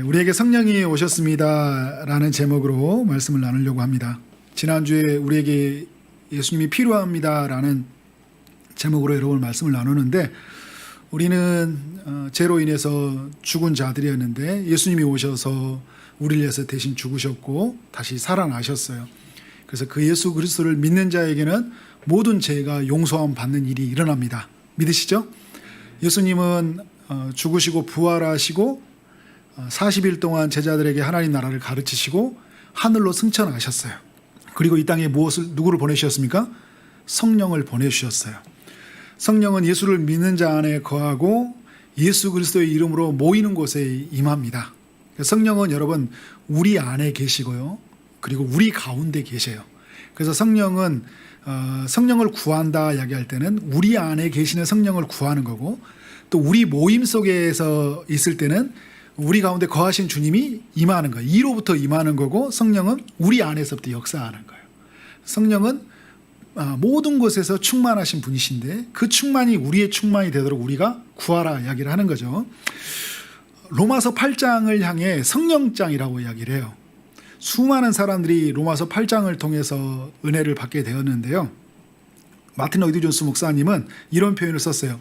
우리에게 성령이 오셨습니다 라는 제목으로 말씀을 나누려고 합니다. 지난주에 우리에게 예수님이 필요합니다 라는 제목으로 여러분 말씀을 나누는데, 우리는 죄로 인해서 죽은 자들이었는데 예수님이 오셔서 우리를 위해서 대신 죽으셨고 다시 살아나셨어요. 그래서 그 예수 그리스도를 믿는 자에게는 모든 죄가 용서함 받는 일이 일어납니다. 믿으시죠? 예수님은 죽으시고 부활하시고 40일 동안 제자들에게 하나님 나라를 가르치시고 하늘로 승천하셨어요. 그리고 이 땅에 누구를 보내주셨습니까? 성령을 보내주셨어요. 성령은 예수를 믿는 자 안에 거하고 예수 그리스도의 이름으로 모이는 곳에 임합니다. 성령은 여러분 우리 안에 계시고요, 그리고 우리 가운데 계셔요. 그래서 성령은 성령을 구한다 이야기할 때는 우리 안에 계시는 성령을 구하는 거고, 또 우리 모임 속에서 있을 때는 우리 가운데 거하신 주님이 임하는 거예요. 이로부터 임하는 거고, 성령은 우리 안에서부터 역사하는 거예요. 성령은 모든 곳에서 충만하신 분이신데 그 충만이 우리의 충만이 되도록 우리가 구하라 이야기를 하는 거죠. 로마서 8장을 향해 성령장이라고 이야기를 해요. 수많은 사람들이 로마서 8장을 통해서 은혜를 받게 되었는데요, 마틴 로이드 존스 목사님은 이런 표현을 썼어요.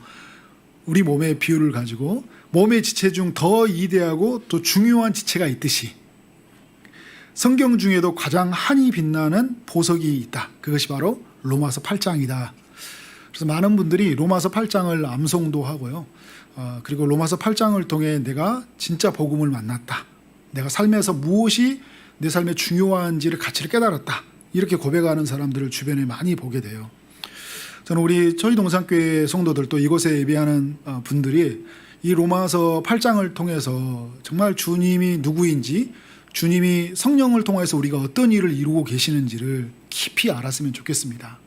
우리 몸의 비유를 가지고 몸의 지체 중 더 이대하고 또 중요한 지체가 있듯이 성경 중에도 가장 환히 빛나는 보석이 있다. 그것이 바로 로마서 8장이다. 그래서 많은 분들이 로마서 8장을 암송도 하고요, 그리고 로마서 8장을 통해 내가 진짜 복음을 만났다, 내가 삶에서 무엇이 내 삶의 중요한지를 가치를 깨달았다, 이렇게 고백하는 사람들을 주변에 많이 보게 돼요. 저는 저희 동산교회 성도들도 이곳에 예배하는 분들이 이 로마서 8장을 통해서 정말 주님이 누구인지, 주님이 성령을 통해서 우리가 어떤 일을 이루고 계시는지를 깊이 알았으면 좋겠습니다.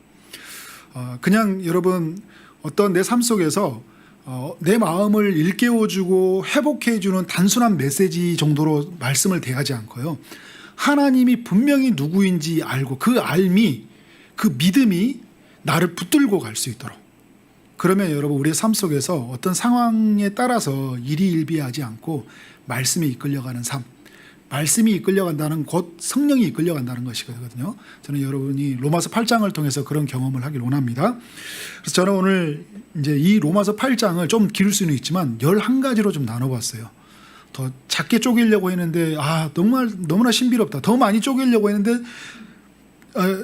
그냥 여러분 어떤 내 삶 속에서 내 마음을 일깨워주고 회복해주는 단순한 메시지 정도로 말씀을 대하지 않고요, 하나님이 분명히 누구인지 알고 그 알미, 그 믿음이 나를 붙들고 갈 수 있도록, 그러면 여러분 우리의 삶 속에서 어떤 상황에 따라서 일희일비하지 않고 말씀이 이끌려가는 삶, 말씀이 이끌려간다는 곧 성령이 이끌려간다는 것이거든요. 저는 여러분이 로마서 8장을 통해서 그런 경험을 하길 원합니다. 그래서 저는 오늘 이제 이 로마서 8장을 좀 기를 수는 있지만 11가지로 좀 나눠봤어요. 더 작게 쪼개려고 했는데 정말 너무나 신비롭다. 더 많이 쪼개려고 했는데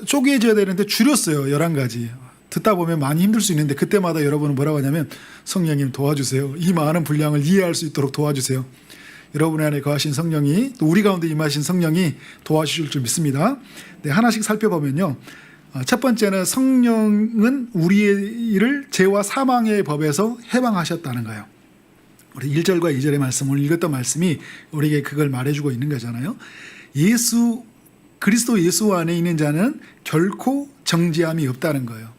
쪼개져야 되는데 줄였어요. 11가지. 듣다 보면 많이 힘들 수 있는데 그때마다 여러분은 뭐라고 하냐면, 성령님 도와주세요. 이 많은 분량을 이해할 수 있도록 도와주세요. 여러분 안에 거하신 성령이, 또 우리 가운데 임하신 성령이 도와주실 줄 믿습니다. 네, 하나씩 살펴보면요, 첫 번째는 성령은 우리를 죄와 사망의 법에서 해방하셨다는 거예요. 우리 1절과 2절의 말씀, 오늘 읽었던 말씀이 우리에게 그걸 말해주고 있는 거잖아요. 그리스도 예수 안에 있는 자는 결코 정죄함이 없다는 거예요.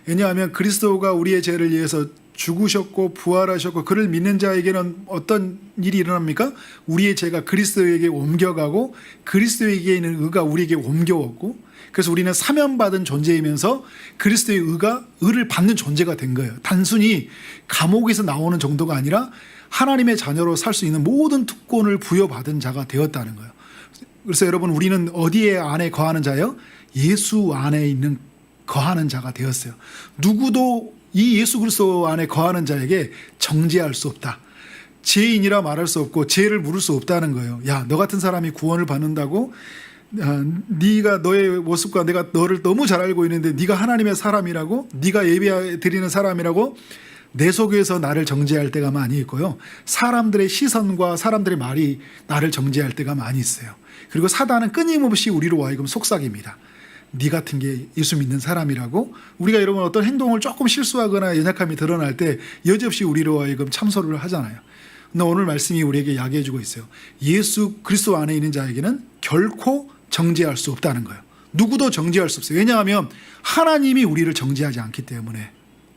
왜냐하면 그리스도가 우리의 죄를 위해서 죽으셨고 부활하셨고, 그를 믿는 자에게는 어떤 일이 일어납니까? 우리의 죄가 그리스도에게 옮겨가고 그리스도에게 있는 의가 우리에게 옮겨왔고, 그래서 우리는 사면받은 존재이면서 그리스도의 의를 받는 존재가 된 거예요. 단순히 감옥에서 나오는 정도가 아니라 하나님의 자녀로 살 수 있는 모든 특권을 부여받은 자가 되었다는 거예요. 그래서 여러분 우리는 어디에 안에 거하는 자예요? 예수 안에 있는 거하는 자가 되었어요. 누구도 이 예수 그리스도 안에 거하는 자에게 정죄할 수 없다, 죄인이라 말할 수 없고 죄를 물을 수 없다는 거예요. 야, 너 같은 사람이 구원을 받는다고? 네가 너의 모습과 내가 너를 너무 잘 알고 있는데 네가 하나님의 사람이라고, 네가 예배 드리는 사람이라고 내 속에서 나를 정죄할 때가 많이 있고요, 사람들의 시선과 사람들의 말이 나를 정죄할 때가 많이 있어요. 그리고 사단은 끊임없이 우리로 하여금 속삭입니다. 네 같은 게 예수 믿는 사람이라고. 우리가 여러분 어떤 행동을 조금 실수하거나 연약함이 드러날 때 여지없이 우리로 하여금 참소를 하잖아요. 근데 오늘 말씀이 우리에게 이야기해 주고 있어요. 예수 그리스도 안에 있는 자에게는 결코 정죄할 수 없다는 거예요. 누구도 정죄할 수 없어요. 왜냐하면 하나님이 우리를 정죄하지 않기 때문에.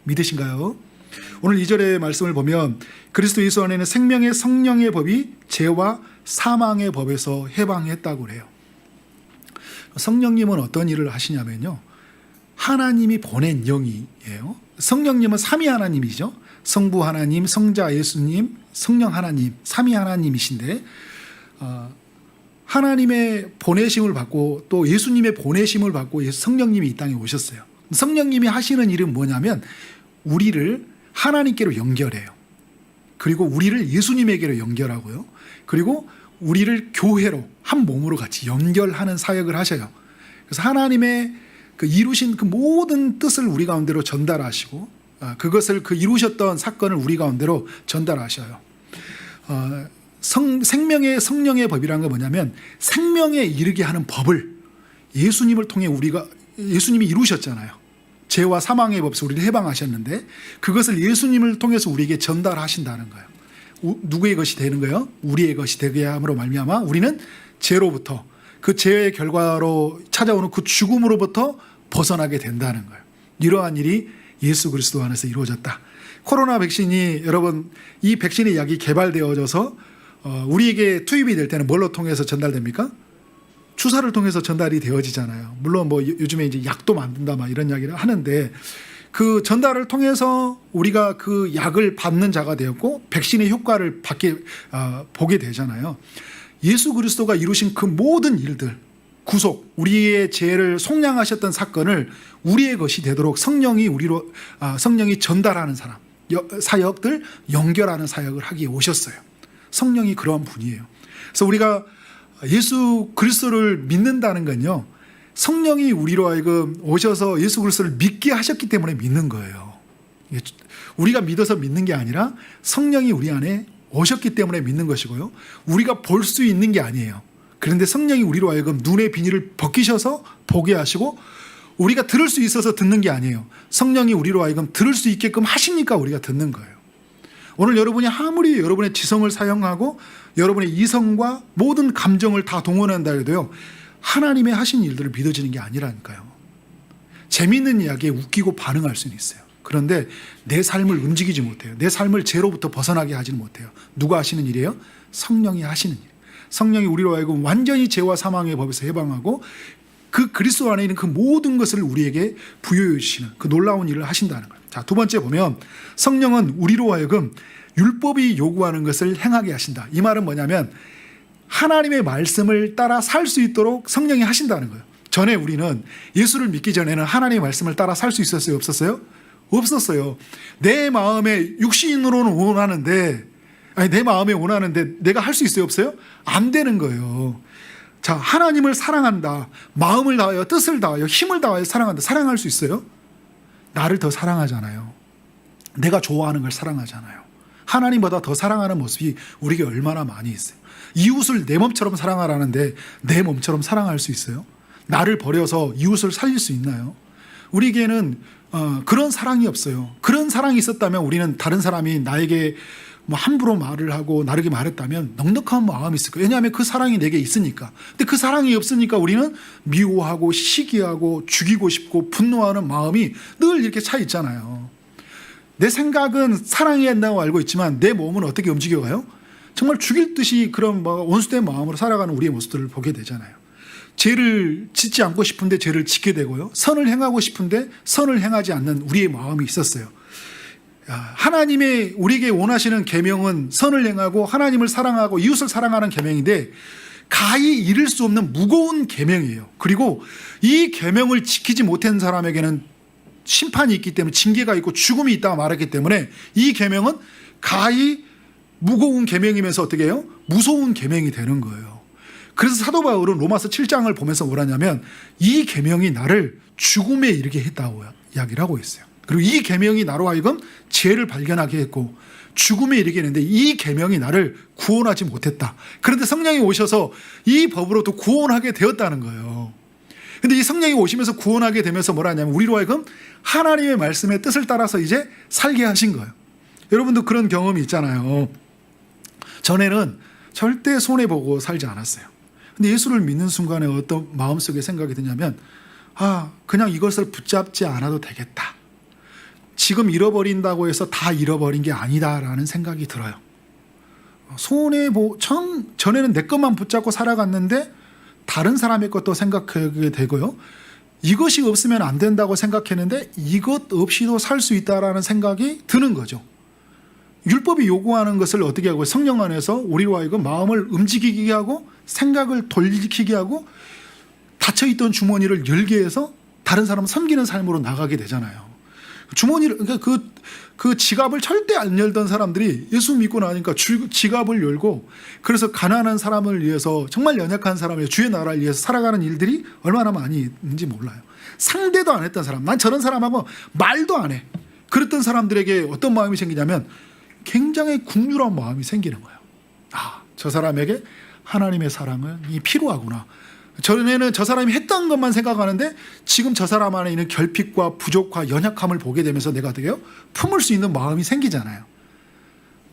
믿으신가요? 오늘 2절의 말씀을 보면 그리스도 예수 안에는 생명의 성령의 법이 죄와 사망의 법에서 해방했다고 그래요. 성령님은 어떤 일을 하시냐면요, 하나님이 보낸 영이에요. 성령님은 삼위 하나님이죠. 성부 하나님, 성자 예수님, 성령 하나님, 삼위 하나님이신데 하나님의 보내심을 받고 또 예수님의 보내심을 받고 성령님이 이 땅에 오셨어요. 성령님이 하시는 일은 뭐냐면 우리를 하나님께로 연결해요. 그리고 우리를 예수님에게로 연결하고요. 그리고 우리를 교회로 한 몸으로 같이 연결하는 사역을 하셔요. 그래서 하나님의 그 이루신 그 모든 뜻을 우리 가운데로 전달하시고 그것을 그 이루셨던 사건을 우리 가운데로 전달하셔요. 생명의 성령의 법이라는 건 뭐냐면 생명에 이르게 하는 법을 예수님을 통해 예수님이 이루셨잖아요. 죄와 사망의 법에서 우리를 해방하셨는데 그것을 예수님을 통해서 우리에게 전달하신다는 거예요. 누구의 것이 되는 거예요? 우리의 것이 되게 함으로 말미암아 우리는 죄로부터 그 죄의 결과로 찾아오는 그 죽음으로부터 벗어나게 된다는 거예요. 이러한 일이 예수 그리스도 안에서 이루어졌다. 코로나 백신이 여러분 이 백신의 약이 개발되어져서 우리에게 투입이 될 때는 뭘로 통해서 전달됩니까? 주사를 통해서 전달이 되어지잖아요. 물론 뭐 요즘에 이제 약도 만든다 막 이런 이야기를 하는데 그 전달을 통해서 우리가 그 약을 받는 자가 되었고 백신의 효과를 보게 되잖아요. 예수 그리스도가 이루신 그 모든 일들, 구속, 우리의 죄를 속량하셨던 사건을 우리의 것이 되도록 성령이 전달하는 사역들 연결하는 사역을 하기에 오셨어요. 성령이 그러한 분이에요. 그래서 우리가 예수 그리스도를 믿는다는 건요, 성령이 우리로 하여금 오셔서 예수 그리스도를 믿게 하셨기 때문에 믿는 거예요. 우리가 믿어서 믿는 게 아니라 성령이 우리 안에 오셨기 때문에 믿는 것이고요. 우리가 볼 수 있는 게 아니에요. 그런데 성령이 우리로 하여금 눈의 비닐을 벗기셔서 보게 하시고 우리가 들을 수 있어서 듣는 게 아니에요. 성령이 우리로 하여금 들을 수 있게끔 하시니까 우리가 듣는 거예요. 오늘 여러분이 아무리 여러분의 지성을 사용하고 여러분의 이성과 모든 감정을 다 동원한다 해도요, 하나님의 하신 일들을 믿어지는 게 아니라니까요. 재미있는 이야기에 웃기고 반응할 수는 있어요. 그런데 내 삶을 움직이지 못해요. 내 삶을 죄로부터 벗어나게 하지는 못해요. 누가 하시는 일이에요? 성령이 하시는 일. 성령이 우리로 하여금 완전히 죄와 사망의 법에서 해방하고 그 그리스도 안에 있는 그 모든 것을 우리에게 부여해 주시는 그 놀라운 일을 하신다는 거예요. 자, 두 번째 보면 성령은 우리로 하여금 율법이 요구하는 것을 행하게 하신다. 이 말은 뭐냐면 하나님의 말씀을 따라 살 수 있도록 성령이 하신다는 거예요. 전에 우리는 예수를 믿기 전에는 하나님의 말씀을 따라 살 수 있었어요? 없었어요? 없었어요. 내 마음에 육신으로는 원하는데, 내 마음에 원하는데 내가 할 수 있어요? 없어요? 안 되는 거예요. 자, 하나님을 사랑한다. 마음을 다하여, 뜻을 다하여, 힘을 다하여 사랑한다. 사랑할 수 있어요? 나를 더 사랑하잖아요. 내가 좋아하는 걸 사랑하잖아요. 하나님보다 더 사랑하는 모습이 우리에게 얼마나 많이 있어요. 이웃을 내 몸처럼 사랑하라는데 내 몸처럼 사랑할 수 있어요? 나를 버려서 이웃을 살릴 수 있나요? 우리에게는 그런 사랑이 없어요. 그런 사랑이 있었다면 우리는 다른 사람이 나에게 뭐 함부로 말을 하고 나르게 말했다면 넉넉한 마음이 있을 거예요. 왜냐하면 그 사랑이 내게 있으니까. 근데 그 사랑이 없으니까 우리는 미워하고 시기하고 죽이고 싶고 분노하는 마음이 늘 이렇게 차 있잖아요. 내 생각은 사랑해야 한다고 알고 있지만 내 몸은 어떻게 움직여가요? 정말 죽일 듯이 그런 온수된 마음으로 살아가는 우리의 모습들을 보게 되잖아요. 죄를 짓지 않고 싶은데 죄를 짓게 되고요. 선을 행하고 싶은데 선을 행하지 않는 우리의 마음이 있었어요. 하나님의 우리에게 원하시는 계명은 선을 행하고 하나님을 사랑하고 이웃을 사랑하는 계명인데 가히 이룰 수 없는 무거운 계명이에요. 그리고 이 계명을 지키지 못한 사람에게는 심판이 있기 때문에 징계가 있고 죽음이 있다고 말했기 때문에 이 계명은 가히 무거운 계명이면서 어떻게 해요? 무서운 계명이 되는 거예요. 그래서 사도 바울은 로마서 7장을 보면서 뭐라냐면 이 계명이 나를 죽음에 이르게 했다고 이야기를 하고 있어요. 그리고 이 계명이 나로 하여금 죄를 발견하게 했고 죽음에 이르게 했는데 이 계명이 나를 구원하지 못했다. 그런데 성령이 오셔서 이 법으로도 구원하게 되었다는 거예요. 근데 이 성령이 오시면서 구원하게 되면서 뭐라냐면 우리로 하여금 하나님의 말씀의 뜻을 따라서 이제 살게 하신 거예요. 여러분도 그런 경험이 있잖아요. 전에는 절대 손해보고 살지 않았어요. 근데 예수를 믿는 순간에 어떤 마음속에 생각이 드냐면 그냥 이것을 붙잡지 않아도 되겠다. 지금 잃어버린다고 해서 다 잃어버린 게 아니다라는 생각이 들어요. 전에는 내 것만 붙잡고 살아갔는데 다른 사람의 것도 생각하게 되고요. 이것이 없으면 안 된다고 생각했는데 이것 없이도 살 수 있다라는 생각이 드는 거죠. 율법이 요구하는 것을 어떻게 하고 성령 안에서 우리로 하여금 마음을 움직이게 하고 생각을 돌이키게 하고 닫혀있던 주머니를 열게 해서 다른 사람 섬기는 삶으로 나가게 되잖아요. 주머니를, 그러니까 그 지갑을 절대 안 열던 사람들이 예수 믿고 나니까 지갑을 열고, 그래서 가난한 사람을 위해서, 정말 연약한 사람을 위해서, 주의 나라를 위해서 살아가는 일들이 얼마나 많이 있는지 몰라요. 상대도 안 했던 사람, 난 저런 사람하고 말도 안 해, 그랬던 사람들에게 어떤 마음이 생기냐면 굉장히 국률한 마음이 생기는 거예요. 아, 저 사람에게 하나님의 사랑이 필요하구나. 전에는 저 사람이 했던 것만 생각하는데 지금 저 사람 안에 있는 결핍과 부족과 연약함을 보게 되면서 내가 어떻게 해요? 품을 수 있는 마음이 생기잖아요.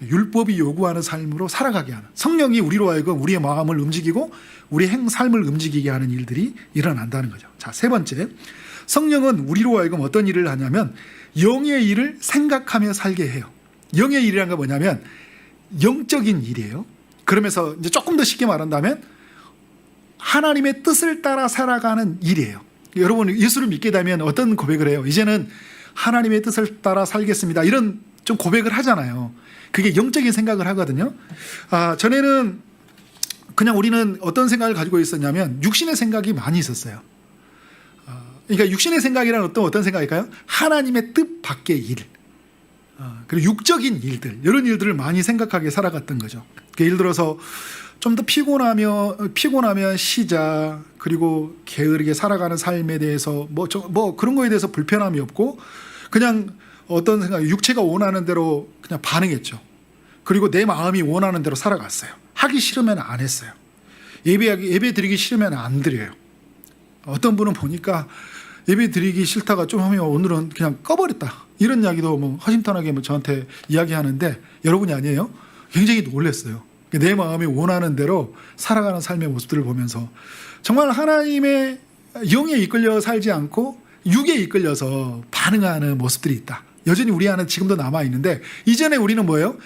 율법이 요구하는 삶으로 살아가게 하는, 성령이 우리로 하여금 우리의 마음을 움직이고 우리 삶을 움직이게 하는 일들이 일어난다는 거죠. 자, 세 번째, 성령은 우리로 하여금 어떤 일을 하냐면 영의 일을 생각하며 살게 해요. 영의 일이라는 건 뭐냐면 영적인 일이에요. 그러면서 이제 조금 더 쉽게 말한다면 하나님의 뜻을 따라 살아가는 일이에요. 여러분, 예수를 믿게 되면 어떤 고백을 해요? 이제는 하나님의 뜻을 따라 살겠습니다, 이런 좀 고백을 하잖아요. 그게 영적인 생각을 하거든요. 전에는 그냥 우리는 어떤 생각을 가지고 있었냐면 육신의 생각이 많이 있었어요. 그러니까 육신의 생각이란 어떤 생각일까요? 하나님의 뜻 밖의 일, 그리고 육적인 일들, 이런 일들을 많이 생각하게 살아갔던 거죠. 예를 들어서 좀 더 피곤하면 쉬자, 그리고 게으르게 살아가는 삶에 대해서 뭐 그런 거에 대해서 불편함이 없고 그냥 어떤 생각, 육체가 원하는 대로 그냥 반응했죠. 그리고 내 마음이 원하는 대로 살아갔어요. 하기 싫으면 안 했어요. 예배 드리기 싫으면 안 드려요. 어떤 분은 보니까 예배 드리기 싫다가 좀 하면 오늘은 그냥 꺼버렸다, 이런 이야기도 뭐 허심탄회하게 저한테 이야기하는데, 여러분이 아니에요? 굉장히 놀랐어요. 내 마음이 원하는 대로 살아가는 삶의 모습들을 보면서 정말 하나님의 영에 이끌려 살지 않고 육에 이끌려서 반응하는 모습들이 있다. 여전히 우리 안에 지금도 남아있는데, 이전에 우리는 뭐예요?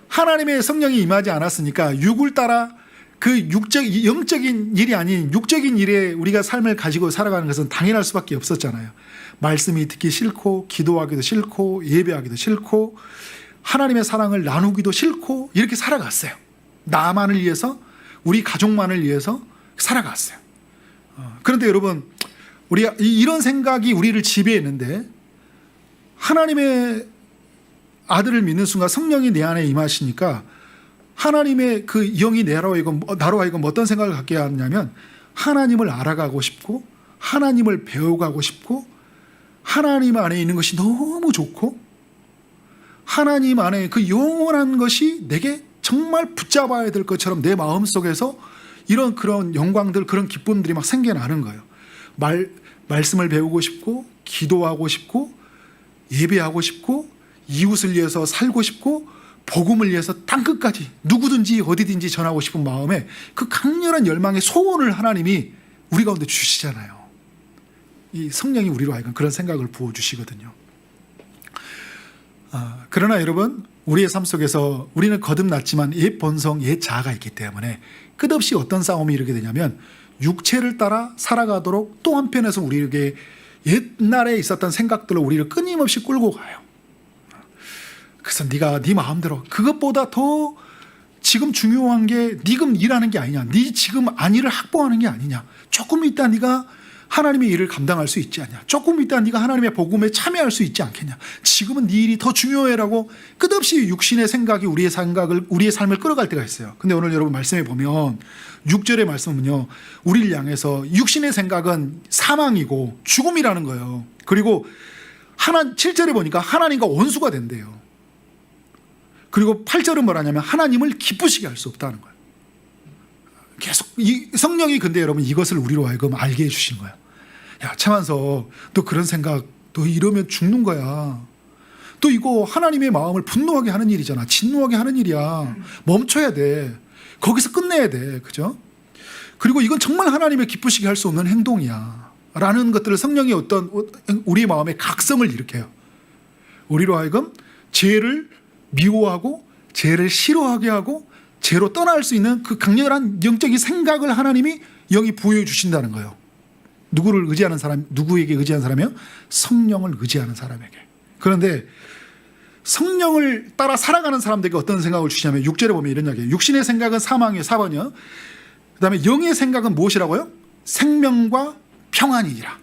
하나님의 성령이 임하지 않았으니까 육을 따라 그 영적인 일이 아닌 육적인 일에 우리가 삶을 가지고 살아가는 것은 당연할 수밖에 없었잖아요. 말씀이 듣기 싫고, 기도하기도 싫고, 예배하기도 싫고, 하나님의 사랑을 나누기도 싫고, 이렇게 살아갔어요. 나만을 위해서, 우리 가족만을 위해서 살아갔어요. 그런데 여러분, 우리가 이런 생각이 우리를 지배했는데, 하나님의 아들을 믿는 순간 성령이 내 안에 임하시니까 하나님의 그 영이 나로 하여금 어떤 생각을 갖게 하냐면 하나님을 알아가고 싶고, 하나님을 배워가고 싶고, 하나님 안에 있는 것이 너무 좋고, 하나님 안에 그 영원한 것이 내게 정말 붙잡아야 될 것처럼 내 마음속에서 그런 영광들, 그런 기쁨들이 막 생겨나는 거예요. 말씀을 배우고 싶고, 기도하고 싶고, 예배하고 싶고, 이웃을 위해서 살고 싶고, 복음을 위해서 땅끝까지 누구든지 어디든지 전하고 싶은 마음에 그 강렬한 열망의 소원을 하나님이 우리 가운데 주시잖아요. 이 성령이 우리로 하여금 그런 생각을 부어주시거든요. 그러나 여러분, 우리의 삶 속에서 우리는 거듭났지만 옛 본성, 옛 자아가 있기 때문에 끝없이 어떤 싸움이 이르게 되냐면 육체를 따라 살아가도록 또 한편에서 우리에게 옛날에 있었던 생각들로 우리를 끊임없이 끌고 가요. 그래서 네가 네 마음대로, 그것보다 더 지금 중요한 게 네금 일하는 게 아니냐, 네 지금 안일을 확보하는 게 아니냐, 조금 있다 네가 하나님의 일을 감당할 수 있지 않냐, 조금 있다 네가 하나님의 복음에 참여할 수 있지 않겠냐, 지금은 네 일이 더 중요해라고 끝없이 육신의 생각이 우리의 삶을 끌어갈 때가 있어요. 근데 오늘 여러분 말씀에 보면 6절의 말씀은요, 우리를 향해서 육신의 생각은 사망이고 죽음이라는 거예요. 그리고 7절에 보니까 하나님과 원수가 된대요. 그리고 8절은 뭐라냐면 하나님을 기쁘시게 할 수 없다는 거예요. 계속 성령이, 근데 여러분 이것을 우리로 하여금 알게 해주신 거예요. 야, 차만서 너 그런 생각, 너 이러면 죽는 거야. 또 이거 하나님의 마음을 분노하게 하는 일이잖아. 진노하게 하는 일이야. 멈춰야 돼. 거기서 끝내야 돼. 그죠? 그리고 이건 정말 하나님을 기쁘시게 할 수 없는 행동이야 라는 것들을 성령이 우리의 마음에 각성을 일으켜요. 우리로 하여금 죄를 미워하고 죄를 싫어하게 하고 죄로 떠날 수 있는 그 강렬한 영적인 생각을 하나님이 영이 부여해 주신다는 거예요. 누구에게 의지하는 사람이요? 성령을 의지하는 사람에게. 그런데 성령을 따라 살아가는 사람들에게 어떤 생각을 주시냐면 6절에 보면 이런 이야기예요. 육신의 생각은 사망이에요. 4번이요. 그 다음에 영의 생각은 무엇이라고요? 생명과 평안이니라.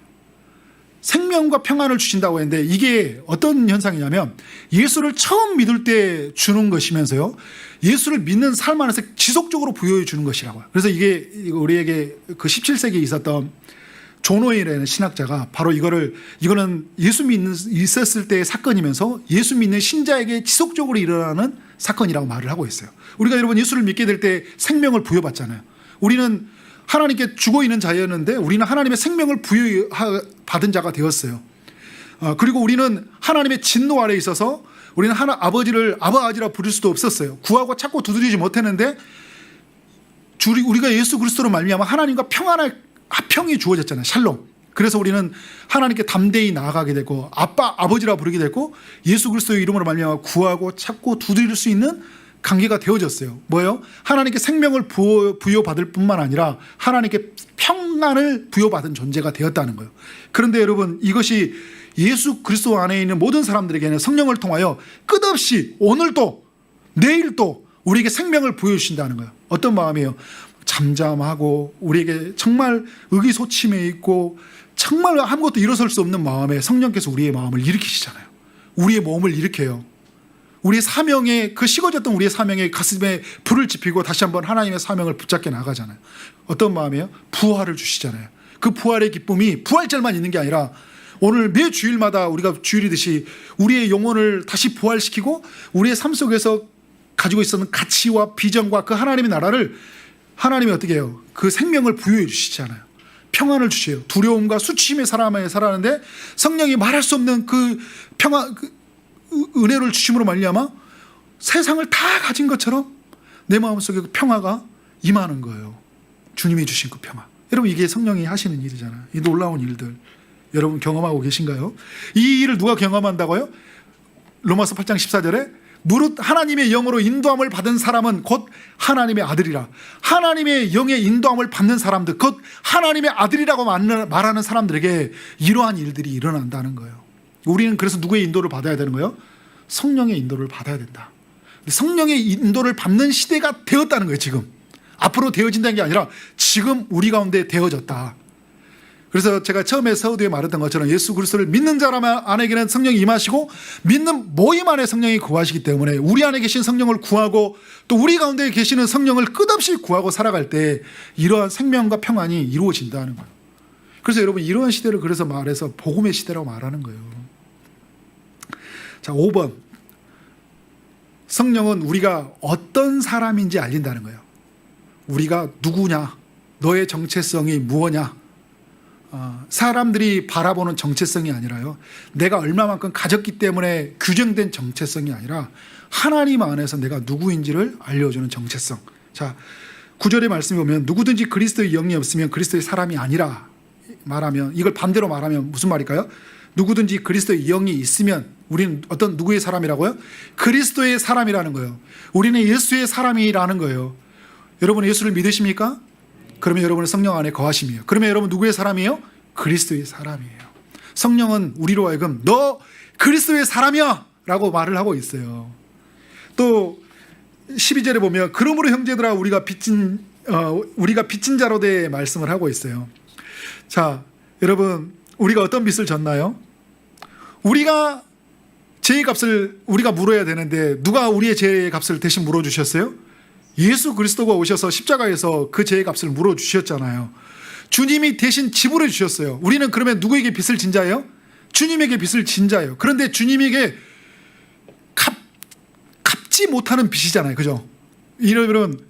생명과 평안을 주신다고 했는데 이게 어떤 현상이냐면 예수를 처음 믿을 때 주는 것이면서요, 예수를 믿는 삶 안에서 지속적으로 부여해 주는 것이라고요. 그래서 이게 우리에게 그 17세기에 있었던 존 오웰이라는 신학자가 바로 이거는 예수 믿는 있었을 때의 사건이면서 예수 믿는 신자에게 지속적으로 일어나는 사건이라고 말을 하고 있어요. 우리가 여러분 예수를 믿게 될 때 생명을 부여받잖아요. 우리는 하나님께 죽어있는 자였는데 우리는 하나님의 생명을 부여받은 자가 되었어요. 그리고 우리는 하나님의 진노 아래에 있어서 우리는 아버지를 아버지라 부를 수도 없었어요. 구하고 찾고 두드리지 못했는데 우리가 예수 그리스도로 말미암아 하나님과 평이 주어졌잖아요. 샬롬. 그래서 우리는 하나님께 담대히 나아가게 되고 아버지라 부르게 되고 예수 그리스도의 이름으로 말미암아 구하고 찾고 두드릴 수 있는 관계가 되어졌어요. 뭐예요? 하나님께 생명을 부여받을 뿐만 아니라 하나님께 평안을 부여받은 존재가 되었다는 거예요. 그런데 여러분 이것이 예수 그리스도 안에 있는 모든 사람들에게는 성령을 통하여 끝없이 오늘도 내일도 우리에게 생명을 부여주신다는 거예요. 어떤 마음이에요? 잠잠하고 우리에게 정말 의기소침해 있고 정말 아무것도 일어설 수 없는 마음에 성령께서 우리의 마음을 일으키시잖아요. 우리의 몸을 일으켜요. 우리의 사명에 그 식어졌던 우리의 사명에 가슴에 불을 지피고 다시 한번 하나님의 사명을 붙잡게 나가잖아요. 어떤 마음이에요? 부활을 주시잖아요. 그 부활의 기쁨이 부활절만 있는 게 아니라 오늘 매 주일마다 우리가 주일이듯이 우리의 영혼을 다시 부활시키고 우리의 삶 속에서 가지고 있었던 가치와 비전과 그 하나님의 나라를 하나님이 어떻게 해요? 그 생명을 부여해 주시잖아요. 평안을 주세요. 두려움과 수치심의 사람에 살았는데 성령이 말할 수 없는 그 평안, 은혜를 주심으로 말미암아 세상을 다 가진 것처럼 내 마음속에 그 평화가 임하는 거예요. 주님이 주신 그 평화. 여러분 이게 성령이 하시는 일이잖아요. 이 놀라운 일들 여러분 경험하고 계신가요? 이 일을 누가 경험한다고요? 로마서 8장 14절에 무릇 하나님의 영으로 인도함을 받은 사람은 곧 하나님의 아들이라. 하나님의 영의 인도함을 받는 사람들, 곧 하나님의 아들이라고 말하는 사람들에게 이러한 일들이 일어난다는 거예요. 우리는 그래서 누구의 인도를 받아야 되는 거예요? 성령의 인도를 받아야 된다. 성령의 인도를 받는 시대가 되었다는 거예요. 지금 앞으로 되어진다는 게 아니라 지금 우리 가운데 되어졌다. 그래서 제가 처음에 서두에 말했던 것처럼 예수 그리스도를 믿는 사람 안에게는 성령이 임하시고 믿는 모임 안에 성령이 거하시기 때문에 우리 안에 계신 성령을 구하고 또 우리 가운데 계시는 성령을 끝없이 구하고 살아갈 때 이러한 생명과 평안이 이루어진다는 거예요. 그래서 여러분 이러한 시대를 그래서 말해서 복음의 시대라고 말하는 거예요. 자, 5번. 성령은 우리가 어떤 사람인지 알린다는 거예요. 우리가 누구냐, 너의 정체성이 무엇냐. 사람들이 바라보는 정체성이 아니라요, 내가 얼마만큼 가졌기 때문에 규정된 정체성이 아니라 하나님 안에서 내가 누구인지를 알려주는 정체성. 자, 9절의 말씀에 보면 누구든지 그리스도의 영이 없으면 그리스도의 사람이 아니라 말하면, 이걸 반대로 말하면 무슨 말일까요? 누구든지 그리스도의 영이 있으면 우리는 어떤 누구의 사람이라고요? 그리스도의 사람이라는 거예요. 우리는 예수의 사람이라는 거예요. 여러분 예수를 믿으십니까? 그러면 여러분은 성령 안에 거하심이에요. 그러면 여러분 누구의 사람이에요? 그리스도의 사람이에요. 성령은 우리로 하여금 너 그리스도의 사람이야 라고 말을 하고 있어요. 또 12절에 보면 그러므로 형제들아 우리가 빚진 자로 대 말씀을 하고 있어요. 자, 여러분 우리가 어떤 빚을 졌나요? 우리가 죄의 값을 우리가 물어야 되는데 누가 우리의 죄의 값을 대신 물어주셨어요? 예수 그리스도가 오셔서 십자가에서 그 죄의 값을 물어주셨잖아요. 주님이 대신 지불해 주셨어요. 우리는 그러면 누구에게 빚을 진 자예요? 주님에게 빚을 진 자예요. 그런데 주님에게 갚지 못하는 빚이잖아요. 그죠? 이러면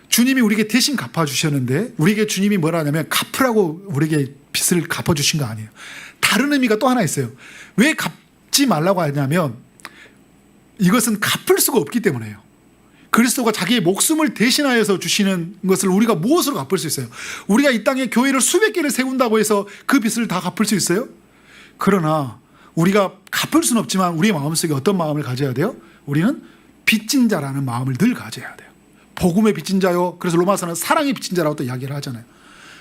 주님이 우리에게 대신 갚아주셨는데 우리에게 주님이 뭐라 하냐면 갚으라고 우리에게 빚을 갚아주신 거 아니에요. 다른 의미가 또 하나 있어요. 왜 갚지 말라고 하냐면 이것은 갚을 수가 없기 때문에요. 그리스도가 자기의 목숨을 대신하여서 주시는 것을 우리가 무엇으로 갚을 수 있어요? 우리가 이 땅에 교회를 수백 개를 세운다고 해서 그 빚을 다 갚을 수 있어요? 그러나 우리가 갚을 수는 없지만 우리의 마음속에 어떤 마음을 가져야 돼요? 우리는 빚진 자라는 마음을 늘 가져야 돼요. 복음의 빚진 자요. 그래서 로마서는 사랑의 빚진 자라고 또 이야기를 하잖아요.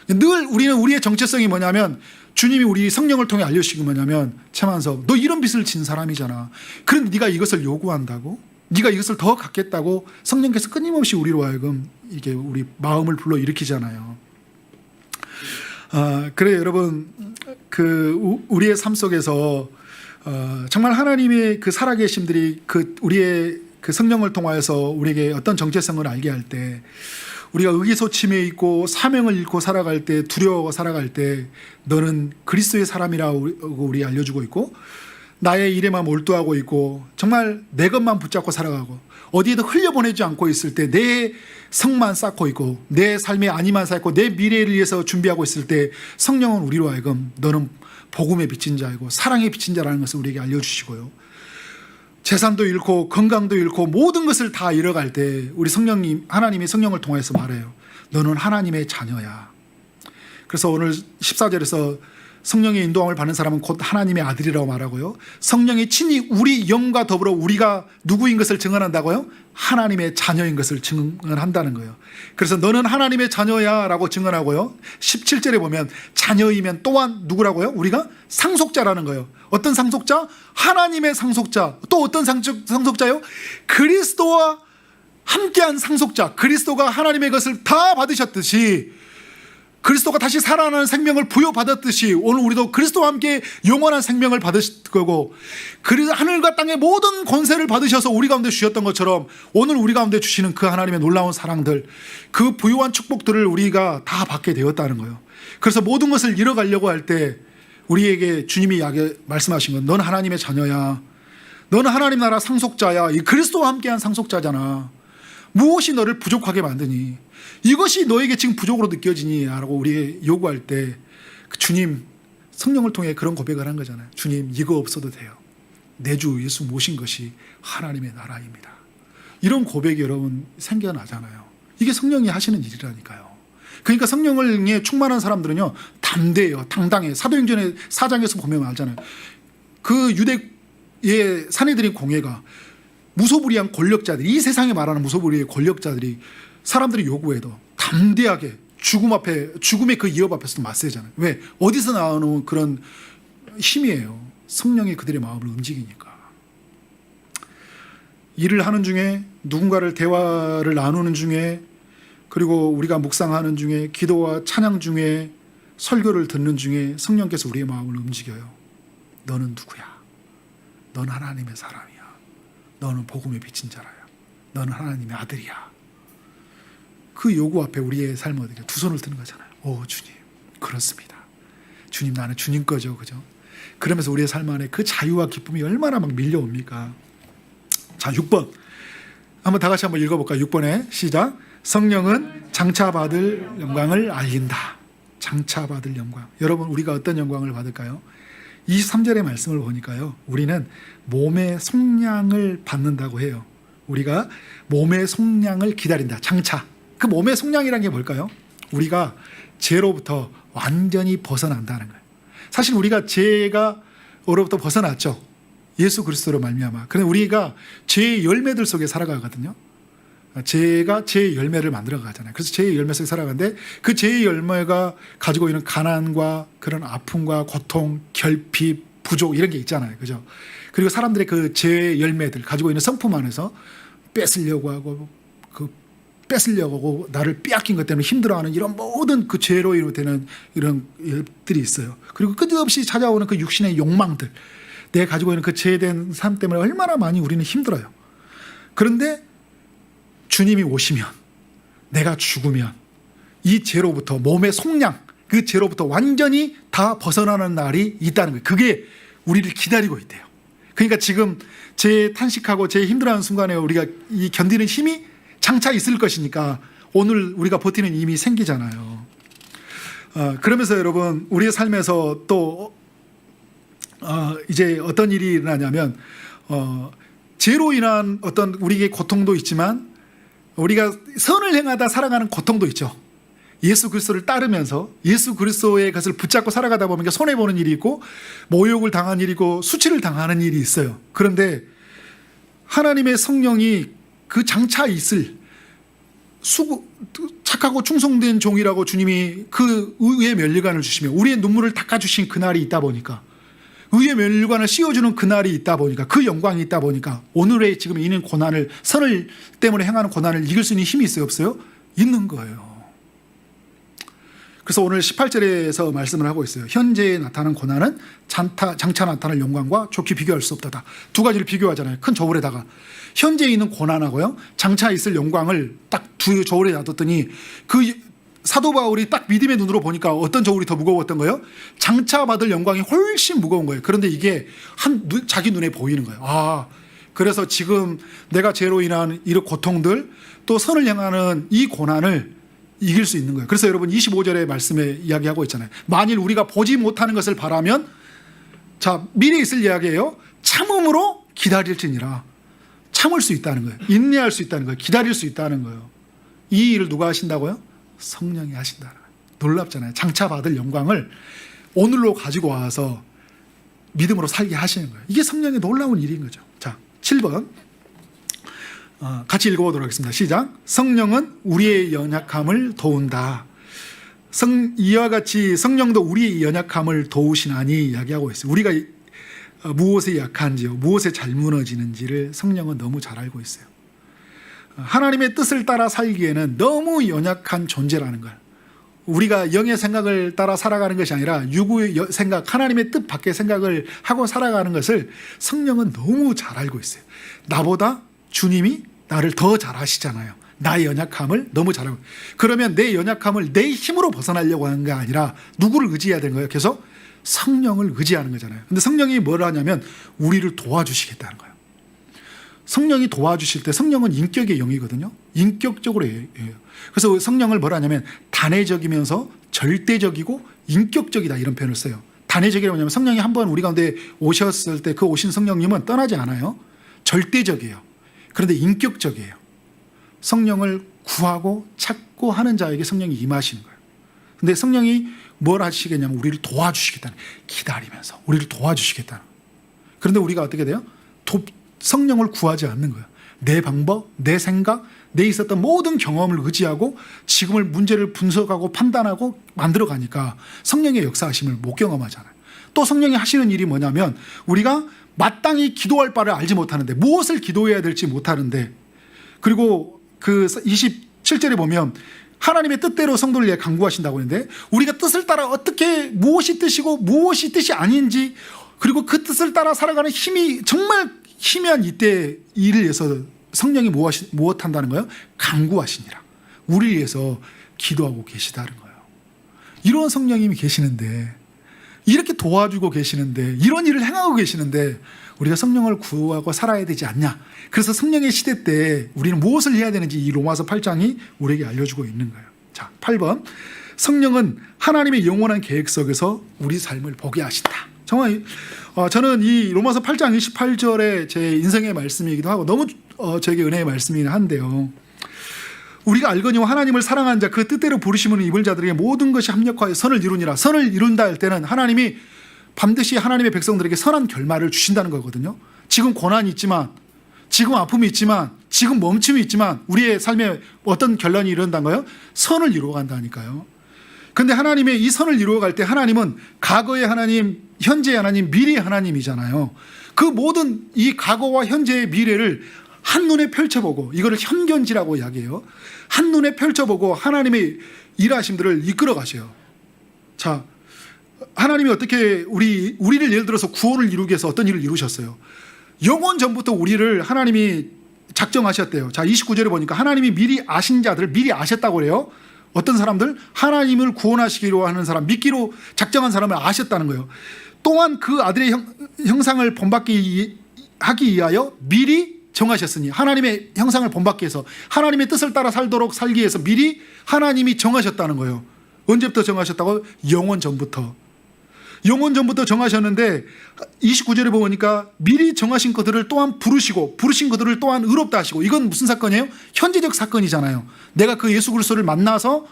늘 우리는 우리의 정체성이 뭐냐면 주님이 우리 성령을 통해 알려주신 게 뭐냐면 최만석 너 이런 빚을 진 사람이잖아. 그런데 네가 이것을 요구한다고? 네가 이것을 더 갖겠다고 성령께서 끊임없이 우리로 하여금 이게 우리 마음을 불러일으키잖아요. 그래 여러분 우리의 삶 속에서 정말 하나님의 그 살아계심들이 우리의 그 성령을 통하여서 우리에게 어떤 정체성을 알게 할 때 우리가 의기소침해 있고 사명을 잃고 살아갈 때 두려워 살아갈 때 너는 그리스도의 사람이라고 우리 알려주고 있고 나의 일에만 몰두하고 있고 정말 내 것만 붙잡고 살아가고 어디에도 흘려보내지 않고 있을 때 내 성만 쌓고 있고 내 삶의 안위만 쌓고 내 미래를 위해서 준비하고 있을 때 성령은 우리로 하여금 너는 복음의 빛인 자이고 사랑의 빛인 자라는 것을 우리에게 알려주시고요. 재산도 잃고 건강도 잃고 모든 것을 다 잃어갈 때 우리 성령님 하나님이 성령을 통해서 말해요. 너는 하나님의 자녀야. 그래서 오늘 14절에서 성령의 인도함을 받는 사람은 곧 하나님의 아들이라고 말하고요. 성령이 친히 우리 영과 더불어 우리가 누구인 것을 증언한다고요? 하나님의 자녀인 것을 증언한다는 거예요. 그래서 너는 하나님의 자녀야 라고 증언하고요. 17절에 보면 자녀이면 또한 누구라고요? 우리가 상속자라는 거예요. 어떤 상속자? 하나님의 상속자. 또 어떤 상속자요? 그리스도와 함께한 상속자. 그리스도가 하나님의 것을 다 받으셨듯이 그리스도가 다시 살아나는 생명을 부여받았듯이 오늘 우리도 그리스도와 함께 영원한 생명을 받으실 거고 하늘과 땅의 모든 권세를 받으셔서 우리 가운데 주셨던 것처럼 오늘 우리 가운데 주시는 그 하나님의 놀라운 사랑들 그 부유한 축복들을 우리가 다 받게 되었다는 거예요. 그래서 모든 것을 잃어가려고 할 때 우리에게 주님이 말씀하신 건 넌 하나님의 자녀야. 너는 하나님 나라 상속자야. 이 그리스도와 함께한 상속자잖아. 무엇이 너를 부족하게 만드니? 이것이 너에게 지금 부족으로 느껴지니? 라고 우리 요구할 때 주님 성령을 통해 그런 고백을 한 거잖아요. 주님 이거 없어도 돼요. 내 주 예수 모신 것이 하나님의 나라입니다. 이런 고백이 여러분 생겨나잖아요. 이게 성령이 하시는 일이라니까요. 그러니까 성령에 충만한 사람들은요 담대해요. 당당해. 사도행전의 4장에서 보면 알잖아요. 그 유대의 사내들인 공회가 무소불위한 권력자들, 이 세상에 말하는 무소불위의 권력자들이 사람들이 요구해도 담대하게 죽음의 그 위협 앞에서도 맞서잖아요. 왜? 어디서 나오는 그런 힘이에요. 성령이 그들의 마음을 움직이니까. 일을 하는 중에 누군가를 대화를 나누는 중에 그리고 우리가 묵상하는 중에 기도와 찬양 중에 설교를 듣는 중에 성령께서 우리의 마음을 움직여요. 너는 누구야? 넌 하나님의 사람이야. 너는 복음의 빛인 자라야. 너는 하나님의 아들이야. 그 요구 앞에 우리의 삶을 어떻게 두 손을 드는 거잖아요. 오 주님 그렇습니다. 주님 나는 주님 거죠. 그죠? 그러면서 우리의 삶 안에 그 자유와 기쁨이 얼마나 막 밀려옵니까? 자 6번 한번 다 같이 한번 읽어볼까요? 6번에 시작. 성령은 장차받을 영광을 알린다. 장차받을 영광. 여러분 우리가 어떤 영광을 받을까요? 23절의 말씀을 보니까요. 우리는 몸의 속량을 받는다고 해요. 우리가 몸의 속량을 기다린다. 장차. 그 몸의 속량이라는 게 뭘까요? 우리가 죄로부터 완전히 벗어난다는 거예요. 사실 우리가 죄로부터 벗어났죠. 예수 그리스도로 말미암아. 그런데 우리가 죄의 열매들 속에 살아가거든요. 죄가 죄의 열매를 만들어 가잖아요. 그래서 죄의 열매 속에 살아가는데 그 죄의 열매가 가지고 있는 가난과 그런 아픔과 고통, 결핍, 부족 이런 게 있잖아요. 그죠? 그리고 사람들의 그 죄의 열매들 가지고 있는 성품 안에서 뺏으려고 하고 나를 빼앗긴 것 때문에 힘들어하는 이런 모든 그 죄로 되는 이런 일들이 있어요. 그리고 끝없이 찾아오는 그 육신의 욕망들, 내가 가지고 있는 그 죄된 삶 때문에 얼마나 많이 우리는 힘들어요. 그런데 주님이 오시면 내가 죽으면 이 죄로부터 몸의 속량 그 죄로부터 완전히 다 벗어나는 날이 있다는 거예요. 그게 우리를 기다리고 있대요. 그러니까 지금 죄 탄식하고 죄 힘들어하는 순간에 우리가 이 견디는 힘이 장차 있을 것이니까 오늘 우리가 버티는 힘이 생기잖아요. 그러면서 여러분 우리의 삶에서 또 이제 어떤 일이 일어나냐면 죄로 인한 어떤 우리에게 고통도 있지만 우리가 선을 행하다 살아가는 고통도 있죠. 예수 그리스도를 따르면서 예수 그리스도의 것을 붙잡고 살아가다 보면 손해보는 일이 있고 모욕을 당한 일이 있고 수치를 당하는 일이 있어요. 그런데 하나님의 성령이 그 장차 있을 착하고 충성된 종이라고 주님이 그 의의 면류관을 주시며 우리의 눈물을 닦아주신 그날이 있다 보니까, 의의 면류관을 씌워주는 그날이 있다 보니까, 그 영광이 있다 보니까 오늘의 지금 있는 고난을, 선을 때문에 행하는 고난을 이길 수 있는 힘이 있어요, 없어요? 있는 거예요. 그래서 오늘 18절에서 말씀을 하고 있어요. 현재에 나타나는 고난은 장차 나타날 영광과 좋게 비교할 수 없다다. 두 가지를 비교하잖아요. 큰 저울에다가 현재에 있는 고난하고요, 장차 있을 영광을 딱 두 저울에 놔뒀더니 그 사도 바울이 딱 믿음의 눈으로 보니까 어떤 저울이 더 무거웠던 거예요? 장차 받을 영광이 훨씬 무거운 거예요. 그런데 이게 자기 눈에 보이는 거예요. 아, 그래서 지금 내가 죄로 인한 이런 고통들, 또 선을 향하는 이 고난을 이길 수 있는 거예요. 그래서 여러분 25절의 말씀에 이야기하고 있잖아요. 만일 우리가 보지 못하는 것을 바라면, 자, 미래에 있을 이야기예요. 참음으로 기다릴지니라. 참을 수 있다는 거예요. 인내할 수 있다는 거예요. 기다릴 수 있다는 거예요. 이 일을 누가 하신다고요? 성령이 하신다는 거예요. 놀랍잖아요. 장차 받을 영광을 오늘로 가지고 와서 믿음으로 살게 하시는 거예요. 이게 성령의 놀라운 일인 거죠. 자, 7번 같이 읽어보도록 하겠습니다. 시작. 성령은 우리의 연약함을 도운다. 이와 같이 성령도 우리의 연약함을 도우시나니 이야기하고 있어요. 우리가 무엇에 약한지요, 무엇에 잘 무너지는지를 성령은 너무 잘 알고 있어요. 하나님의 뜻을 따라 살기에는 너무 연약한 존재라는 걸, 우리가 영의 생각을 따라 살아가는 것이 아니라 유구의 생각, 하나님의 뜻 밖의 생각을 하고 살아가는 것을 성령은 너무 잘 알고 있어요. 나보다 주님이 나를 더 잘 아시잖아요. 나의 연약함을 너무 잘 알고. 그러면 내 연약함을 내 힘으로 벗어나려고 하는 게 아니라 누구를 의지해야 되는 거예요? 계속 성령을 의지하는 거잖아요. 근데 성령이 뭘 하냐면 우리를 도와주시겠다는 거예요. 성령이 도와주실 때, 성령은 인격의 영이거든요. 인격적으로 해요. 그래서 성령을 뭐라 하냐면 단회적이면서 절대적이고 인격적이다, 이런 표현을 써요. 단회적이라고 하냐면 성령이 한번 우리 가운데 오셨을 때 그 오신 성령님은 떠나지 않아요. 절대적이에요. 그런데 인격적이에요. 성령을 구하고 찾고 하는 자에게 성령이 임하시는 거예요. 근데 성령이 뭘 하시겠냐면 우리를 도와주시겠다는, 기다리면서 우리를 도와주시겠다는. 그런데 우리가 어떻게 돼요? 성령을 구하지 않는 거예요. 내 방법, 내 생각, 내 있었던 모든 경험을 의지하고 지금을 문제를 분석하고 판단하고 만들어가니까 성령의 역사하심을 못 경험하잖아요. 또 성령이 하시는 일이 뭐냐면 우리가 마땅히 기도할 바를 알지 못하는데, 무엇을 기도해야 될지 못하는데, 그리고 그 27절에 보면 하나님의 뜻대로 성도를 위해 간구하신다고 했는데, 우리가 뜻을 따라 어떻게, 무엇이 뜻이고 무엇이 뜻이 아닌지, 그리고 그 뜻을 따라 살아가는 힘이 정말 희미한 이때 일을 위해서 성령이 무엇 한다는 거예요? 간구하시니라. 우리를 위해서 기도하고 계시다는 거예요. 이런 성령님이 계시는데, 이렇게 도와주고 계시는데, 이런 일을 행하고 계시는데 우리가 성령을 구하고 살아야 되지 않냐. 그래서 성령의 시대 때 우리는 무엇을 해야 되는지 이 로마서 8장이 우리에게 알려주고 있는 거예요. 자, 8번. 성령은 하나님의 영원한 계획 속에서 우리 삶을 보게 하신다. 정말 저는 이 로마서 8장 28절의 제 인생의 말씀이기도 하고 너무 저에게 은혜의 말씀이긴 한데요. 우리가 알거니와 하나님을 사랑하는 자, 그 뜻대로 부르심을 입을 자들에게 모든 것이 합력하여 선을 이루니라. 선을 이룬다 할 때는 하나님이 반드시 하나님의 백성들에게 선한 결말을 주신다는 거거든요. 지금 고난이 있지만, 지금 아픔이 있지만, 지금 멈춤이 있지만 우리의 삶에 어떤 결론이 이룬다는 거예요? 선을 이루어간다니까요. 그런데 하나님의 이 선을 이루어갈 때 하나님은 과거의 하나님, 현재의 하나님, 미래의 하나님이잖아요. 그 모든 이 과거와 현재의 미래를 한눈에 펼쳐보고, 이거를 현견지라고 이야기해요. 한눈에 펼쳐보고 하나님의 일하심들을 이끌어 가셔요. 자, 하나님이 어떻게 우리를 예를 들어서 구원을 이루기 위해서 어떤 일을 이루셨어요? 영원 전부터 우리를 하나님이 작정하셨대요. 자, 29절에 보니까 하나님이 미리 아신 자들을 미리 아셨다고 그래요. 어떤 사람들? 하나님을 구원하시기로 하는 사람, 믿기로 작정한 사람을 아셨다는 거예요. 또한 그 아들의 형상을 본받기 하기 위하여 미리 정하셨으니, 하나님의 형상을 본받기 위해서, 하나님의 뜻을 따라 살도록 살기 위해서 미리 하나님이 정하셨다는 거예요. 언제부터 정하셨다고? 영원 전부터. 영원 전부터 정하셨는데 29절에 보니까 미리 정하신 것들을 또한 부르시고, 부르신 것들을 또한 의롭다 하시고. 이건 무슨 사건이에요? 현재적 사건이잖아요. 내가 그 예수 그리스도를 만나서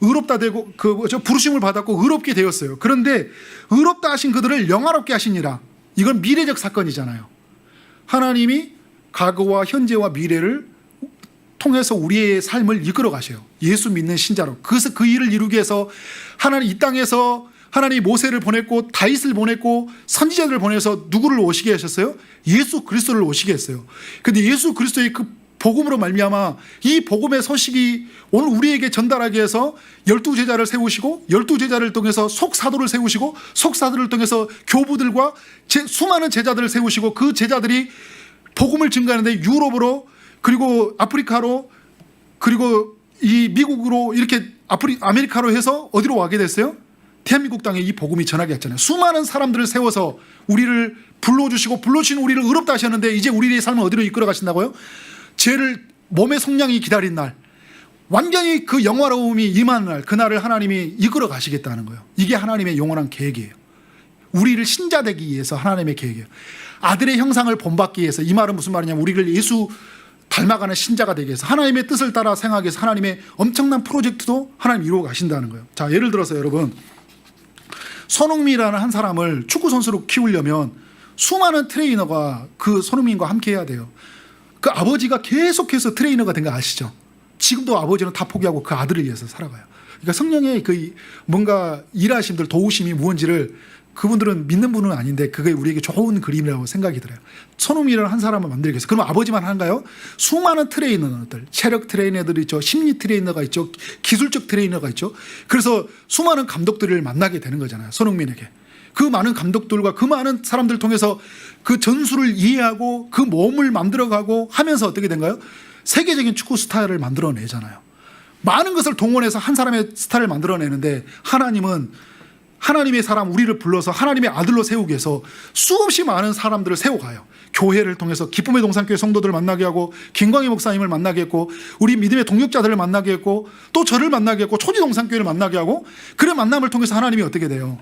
의롭다 되고 부르심을 받았고 의롭게 되었어요. 그런데 의롭다 하신 그들을 영화롭게 하시니라. 이건 미래적 사건이잖아요. 하나님이 과거와 현재와 미래를 통해서 우리의 삶을 이끌어 가셔요. 예수 믿는 신자로. 그래서 그 일을 이루기 위해서 하나님 이 땅에서 하나님이 모세를 보냈고 다윗을 보냈고 선지자들을 보내서 누구를 오시게 하셨어요? 예수 그리스도를 오시게 했어요. 근데 예수 그리스도의 그 복음으로 말미암아 이 복음의 소식이 오늘 우리에게 전달하기 위해서 12제자를 세우시고 12제자를 통해서 속사도를 세우시고 속사도를 통해서 교부들과 수많은 제자들을 세우시고 그 제자들이 복음을 증가하는데 유럽으로 그리고 아프리카로 그리고 이 미국으로 이렇게 아메리카로 해서 어디로 와게 됐어요? 대한민국 땅에 이 복음이 전하게 했잖아요. 수많은 사람들을 세워서 우리를 불러주시고 불러주신 우리를 의롭다 하셨는데 이제 우리의 삶을 어디로 이끌어 가신다고요? 죄를 몸의 속량이 기다린 날, 완전히 그 영화로움이 임하는 날, 그날을 하나님이 이끌어 가시겠다는 거예요. 이게 하나님의 영원한 계획이에요. 우리를 신자 되기 위해서 하나님의 계획이에요. 아들의 형상을 본받기 위해서. 이 말은 무슨 말이냐면 우리를 예수 닮아가는 신자가 되기 위해서 하나님의 뜻을 따라 생각하기 위해서 하나님의 엄청난 프로젝트도 하나님 이루어 가신다는 거예요. 자, 예를 들어서 여러분, 손흥민이라는 한 사람을 축구 선수로 키우려면 수많은 트레이너가 그 손흥민과 함께 해야 돼요. 그 아버지가 계속해서 트레이너가 된 거 아시죠? 지금도 아버지는 다 포기하고 그 아들을 위해서 살아가요. 그러니까 성령의 그 뭔가 일하심들 도우심이 무언지를 그분들은 믿는 분은 아닌데 그게 우리에게 좋은 그림이라고 생각이 들어요. 손흥민이라는 한 사람을 만들기 위해서. 그럼 아버지만 한가요? 수많은 트레이너들, 체력 트레이너들이 있죠, 심리 트레이너가 있죠, 기술적 트레이너가 있죠. 그래서 수많은 감독들을 만나게 되는 거잖아요, 손흥민에게. 그 많은 감독들과 그 많은 사람들을 통해서 그 전술을 이해하고 그 몸을 만들어가고 하면서 어떻게 된가요? 세계적인 축구 스타를 만들어내잖아요. 많은 것을 동원해서 한 사람의 스타를 만들어내는데 하나님은 하나님의 사람 우리를 불러서 하나님의 아들로 세우기 위해서 수없이 많은 사람들을 세워가요. 교회를 통해서 기쁨의 동산교회 성도들을 만나게 하고 김광희 목사님을 만나게 했고 우리 믿음의 동역자들을 만나게 했고 또 저를 만나게 했고 초지동산교회를 만나게 하고 그런 만남을 통해서 하나님이 어떻게 돼요?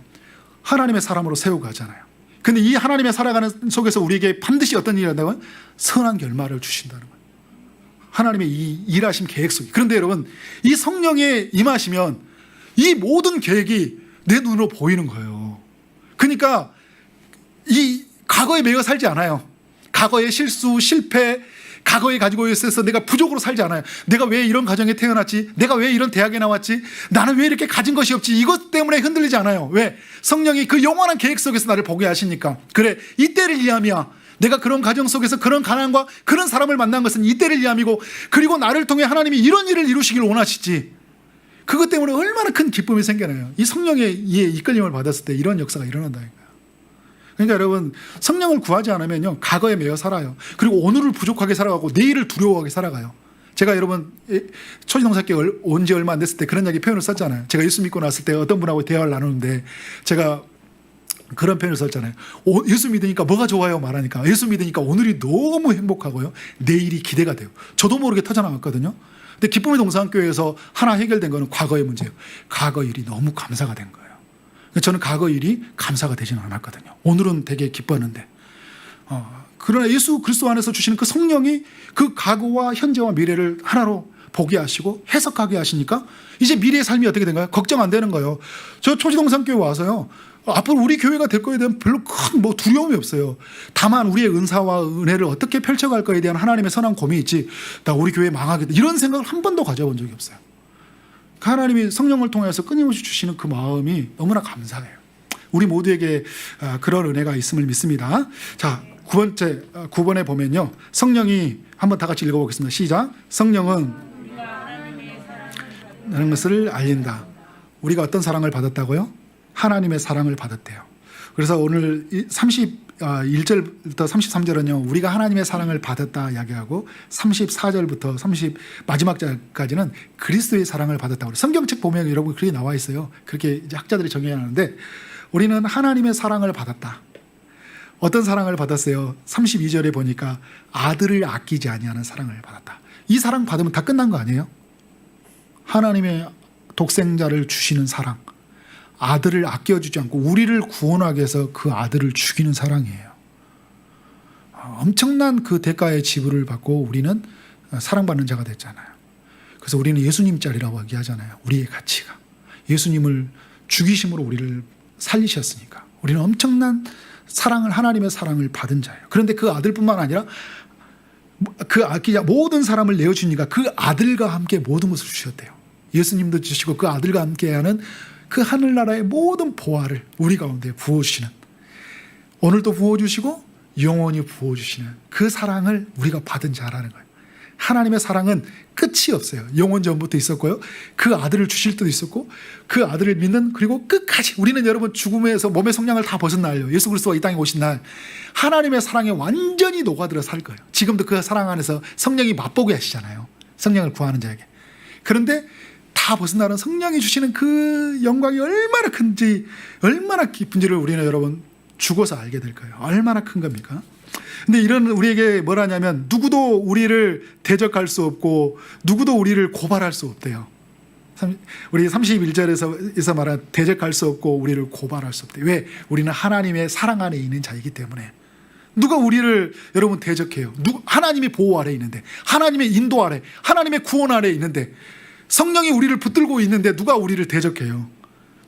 하나님의 사람으로 세워가잖아요. 근데 이 하나님의 살아가는 속에서 우리에게 반드시 어떤 일이 한다고요? 선한 결말을 주신다는 거예요. 하나님의 이 일하심 계획 속에. 그런데 여러분, 이 성령에 임하시면 이 모든 계획이 내 눈으로 보이는 거예요. 그러니까 이 과거에 매여 살지 않아요. 과거의 실수, 실패, 과거에 가지고 있어서 내가 부족으로 살지 않아요. 내가 왜 이런 가정에 태어났지? 내가 왜 이런 대학에 나왔지? 나는 왜 이렇게 가진 것이 없지? 이것 때문에 흔들리지 않아요. 왜? 성령이 그 영원한 계획 속에서 나를 보게 하시니까. 그래, 이때를 위함이야. 내가 그런 가정 속에서 그런 가난과 그런 사람을 만난 것은 이때를 위함이고 그리고 나를 통해 하나님이 이런 일을 이루시길 원하시지. 그것 때문에 얼마나 큰 기쁨이 생겨나요. 이 성령의 이끌림을 받았을 때 이런 역사가 일어난다니까요. 그러니까 여러분, 성령을 구하지 않으면요 과거에 매여 살아요. 그리고 오늘을 부족하게 살아가고 내일을 두려워하게 살아가요. 제가 여러분 초지동사교회 온 지 얼마 안 됐을 때 그런 이야기 표현을 썼잖아요. 제가 예수 믿고 났을 때 어떤 분하고 대화를 나누는데 제가 그런 표현을 썼잖아요. 예수 믿으니까 뭐가 좋아요 말하니까 예수 믿으니까 오늘이 너무 행복하고요 내일이 기대가 돼요. 저도 모르게 터져나왔거든요. 근데 기쁨의 동산교회에서 하나 해결된 거는 과거의 문제예요. 과거 일이 너무 감사가 된 거예요. 저는 과거 일이 감사가 되지는 않았거든요. 오늘은 되게 기뻤는데 그러나 예수 그리스도 안에서 주시는 그 성령이 그 과거와 현재와 미래를 하나로 보게 하시고 해석하게 하시니까 이제 미래의 삶이 어떻게 된가요? 걱정 안 되는 거예요. 저 초지동산교회 와서요 앞으로 우리 교회가 될 거에 대한 별로 큰 뭐 두려움이 없어요. 다만 우리의 은사와 은혜를 어떻게 펼쳐갈 거에 대한 하나님의 선한 고민이 있지 나 우리 교회 망하겠다 이런 생각을 한 번도 가져본 적이 없어요. 하나님이 성령을 통해서 끊임없이 주시는 그 마음이 너무나 감사해요. 우리 모두에게 그런 은혜가 있음을 믿습니다. 자, 9번에 보면요 성령이 한번 다 같이 읽어보겠습니다. 시작. 성령은 하는 것을 알린다. 우리가 어떤 사랑을 받았다고요? 하나님의 사랑을 받았대요. 그래서 오늘 31절부터 33절은요 우리가 하나님의 사랑을 받았다 이야기하고 34절부터 마지막 절까지는 그리스도의 사랑을 받았다고. 성경책 보면 여러분 그렇게 나와 있어요. 그렇게 이제 학자들이 정의하는데 우리는 하나님의 사랑을 받았다. 어떤 사랑을 받았어요? 32절에 보니까 아들을 아끼지 아니하는 사랑을 받았다. 이 사랑 받으면 다 끝난 거 아니에요? 하나님의 독생자를 주시는 사랑, 아들을 아껴주지 않고 우리를 구원하기 위해서 그 아들을 죽이는 사랑이에요. 엄청난 그 대가의 지불을 받고 우리는 사랑받는 자가 됐잖아요. 그래서 우리는 예수님짜리라고 얘기하잖아요. 우리의 가치가 예수님을 죽이심으로 우리를 살리셨으니까 우리는 엄청난 사랑을 하나님의 사랑을 받은 자예요. 그런데 그 아들뿐만 아니라 모든 사람을 내어주니까 그 아들과 함께 모든 것을 주셨대요. 예수님도 주시고 그 아들과 함께하는 그 하늘나라의 모든 보화를 우리 가운데 부어주시는, 오늘도 부어주시고 영원히 부어주시는 그 사랑을 우리가 받은 자라는 거예요. 하나님의 사랑은 끝이 없어요. 영원 전부터 있었고요. 그 아들을 주실 때도 있었고, 그 아들을 믿는, 그리고 끝까지 우리는 여러분 죽음에서 몸의 성량을 다 벗은 날요, 예수 그리스도가 이 땅에 오신 날 하나님의 사랑에 완전히 녹아들어 살 거예요. 지금도 그 사랑 안에서 성령이 맛보게 하시잖아요. 성령을 구하는 자에게. 그런데 다 벗은 날은 성령이 주시는 그 영광이 얼마나 큰지, 얼마나 깊은지를 우리는 여러분 죽어서 알게 될 거예요. 얼마나 큰 겁니까? 근데 이런 우리에게 뭐라냐면, 누구도 우리를 대적할 수 없고 누구도 우리를 고발할 수 없대요. 우리 31절에서 말한 대적할 수 없고 우리를 고발할 수 없대요. 왜? 우리는 하나님의 사랑 안에 있는 자이기 때문에. 누가 우리를 여러분 대적해요? 하나님의 보호 아래 있는데, 하나님의 인도 아래, 하나님의 구원 아래 있는데, 성령이 우리를 붙들고 있는데 누가 우리를 대적해요?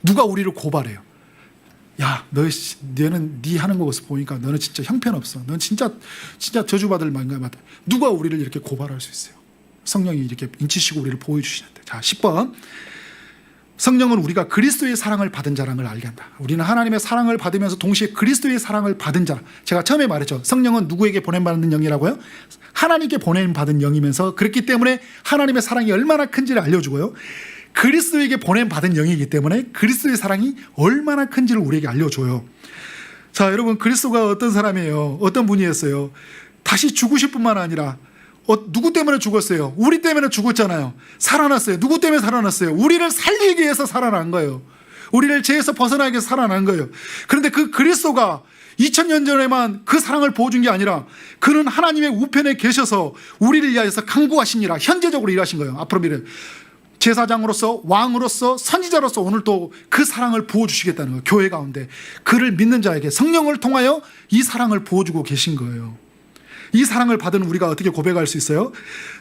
누가 우리를 고발해요? 야, 너는 네 하는 거 보니까 너는 진짜 형편없어. 넌 진짜 저주받을 만가 받아. 누가 우리를 이렇게 고발할 수 있어요? 성령이 이렇게 인치시고 우리를 보여주시는데. 자, 10번. 성령은 우리가 그리스도의 사랑을 받은 자라는 걸 알게 한다. 우리는 하나님의 사랑을 받으면서 동시에 그리스도의 사랑을 받은 자. 제가 처음에 말했죠. 성령은 누구에게 보냄받은 영이라고요? 하나님께 보냄받은 영이면서, 그렇기 때문에 하나님의 사랑이 얼마나 큰지를 알려주고요. 그리스도에게 보냄받은 영이기 때문에 그리스도의 사랑이 얼마나 큰지를 우리에게 알려줘요. 자, 여러분, 그리스도가 어떤 사람이에요? 어떤 분이었어요? 다시 죽으실 뿐만 아니라 누구 때문에 죽었어요? 우리 때문에 죽었잖아요. 살아났어요. 누구 때문에 살아났어요? 우리를 살리기 위해서 살아난 거예요. 우리를 죄에서 벗어나기 위해서 살아난 거예요. 그런데 그 그리스도가 2000년 전에만 그 사랑을 보여준 게 아니라 그는 하나님의 우편에 계셔서 우리를 위하여서 간구하시니라, 현재적으로 일하신 거예요. 앞으로 미래 제사장으로서, 왕으로서, 선지자로서 오늘 또 그 사랑을 부어주시겠다는 거예요. 교회 가운데 그를 믿는 자에게 성령을 통하여 이 사랑을 부어주고 계신 거예요. 이 사랑을 받은 우리가 어떻게 고백할 수 있어요?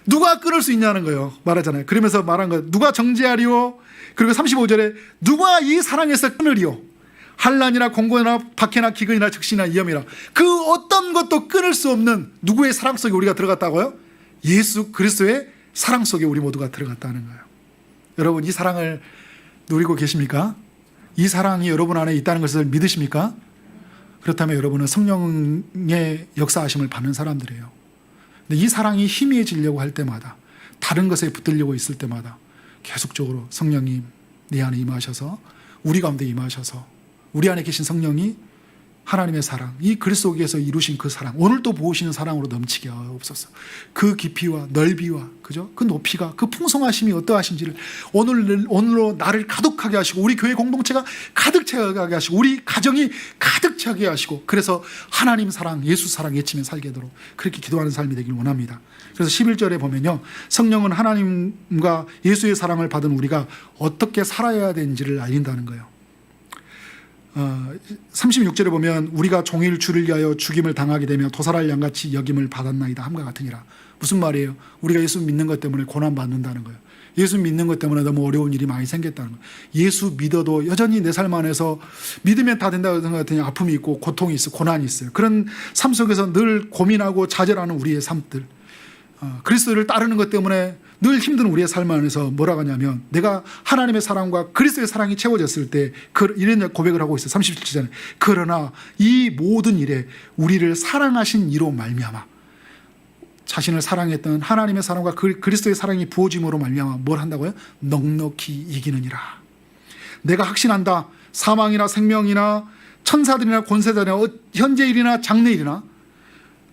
누가 끊을 수 있냐는 거예요. 말하잖아요. 그러면서 말한 거, 누가 정죄하리요? 그리고 35절에 누가 이 사랑에서 끊으리요? 환난이나 공고나 박해나 기근이나 적시나 위험이라, 그 어떤 것도 끊을 수 없는 누구의 사랑 속에 우리가 들어갔다고요? 예수 그리스도의 사랑 속에 우리 모두가 들어갔다는 거예요. 여러분, 이 사랑을 누리고 계십니까? 이 사랑이 여러분 안에 있다는 것을 믿으십니까? 그렇다면 여러분은 성령의 역사하심을 받는 사람들이에요. 근데 이 사랑이 희미해지려고 할 때마다, 다른 것에 붙들려고 있을 때마다 계속적으로 성령님 내 안에 임하셔서, 우리 가운데 임하셔서, 우리 안에 계신 성령이 하나님의 사랑, 이 그리스도께서 이루신 그 사랑, 오늘도 보시는 사랑으로 넘치게 하옵소서. 그 깊이와 넓이와 그죠? 그 높이가, 그 풍성하심이 어떠하신지를 오늘로 나를 가득하게 하시고, 우리 교회 공동체가 가득 차게 하시고, 우리 가정이 가득 차게 하시고, 그래서 하나님 사랑, 예수 사랑 외치며 살게 되도록 그렇게 기도하는 삶이 되길 원합니다. 그래서 11절에 보면요, 성령은 하나님과 예수의 사랑을 받은 우리가 어떻게 살아야 되는지를 알린다는 거예요. 36절에 보면 우리가 종일 주를 위하여 죽임을 당하게 되며 도살할 양같이 여김을 받았나이다 함과 같으니라. 무슨 말이에요? 우리가 예수 믿는 것 때문에 고난받는다는 거예요. 예수 믿는 것 때문에 너무 어려운 일이 많이 생겼다는 거예요. 예수 믿어도 여전히 내 삶 안에서 믿으면 다 된다고 생각했더니 아픔이 있고 고통이 있어요. 고난이 있어요. 그런 삶 속에서 늘 고민하고 좌절하는 우리의 삶들, 그리스도를 따르는 것 때문에 늘 힘든 우리의 삶 안에서 뭐라고 하냐면, 내가 하나님의 사랑과 그리스도의 사랑이 채워졌을 때 이런 고백을 하고 있어요. 37절에 그러나 이 모든 일에 우리를 사랑하신 이로 말미암아, 자신을 사랑했던 하나님의 사랑과 그리스도의 사랑이 부어짐으로 말미암아 뭘 한다고요? 넉넉히 이기느니라. 내가 확신한다. 사망이나 생명이나 천사들이나 권세자나 현재일이나 장래일이나